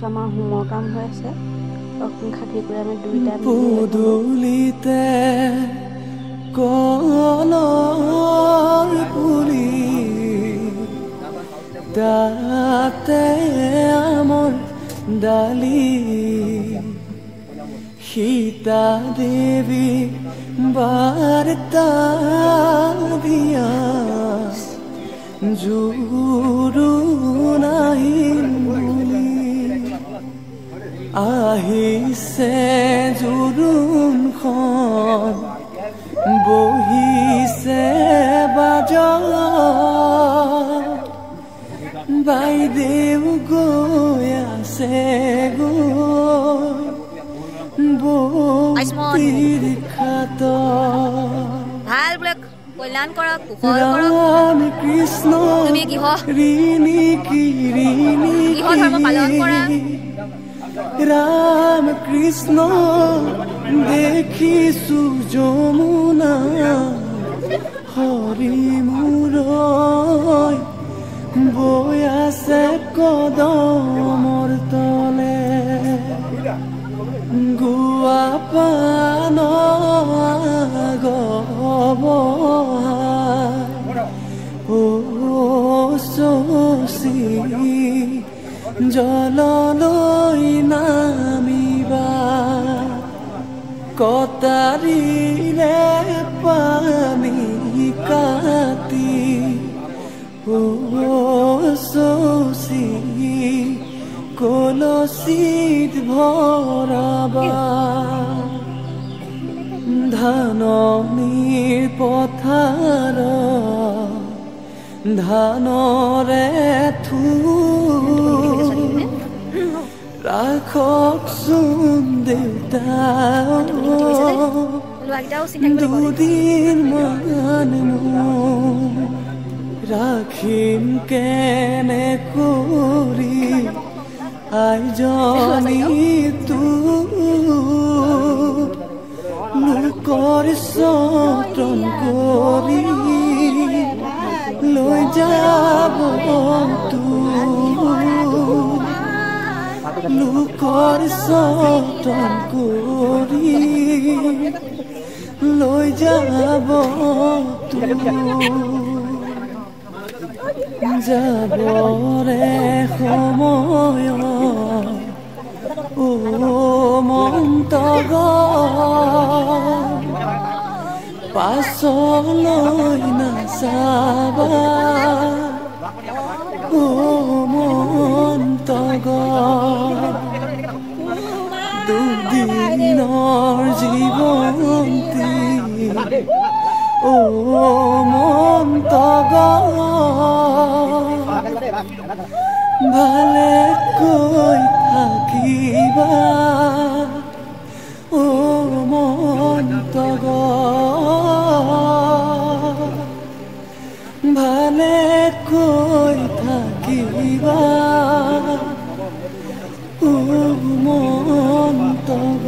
আমাৰ হোমৰ কাম হৈ আছে খাতি কৰি আমি দুইটা পদূলিতে কলৰ পুলি তাতে আমৰ ডালি সীতা দেৱী বাৰ্তা দিয়া জুৰু নাহিল আহিছে জোৰোণখন বহিছে বাজত বাইদেউ গৈ আছে বৌতিৰ খাত ভাল বোলে কল্যাণ কৰক কুশল কৰক ৰাম কৃষ্ণ তুমি ঋণী কিৰিণী ধৰ্ম পালন কৰা राम कृष्ण देखिसु যমুনা हरि मुरय বৈ আছে কদমৰ তলে গুৱা পান গবহাই ও শশী জললৈ নামিবা কটাৰিৰে পানী কাটি ও শশী কলচীত ভৰাবা ধাননিৰ পথাৰ ধানৰে ৰাখকচোন দেউতা দুদিন মান ৰাখিম কেনে কৰি আইজনী লোকৰ চটন কৰি লৈ যাব লোকৰ চটন কৰি লৈ যাব যাবৰে সময় ও মন্তগ পাছলৈ নাচাবা ও মন্তগ দুদিনৰ জীৱন্তী ও মন্তগ ভালে কৈ থাকিবা ও মন্তগ ভালে কৈ থাকিবা ও মন্তগ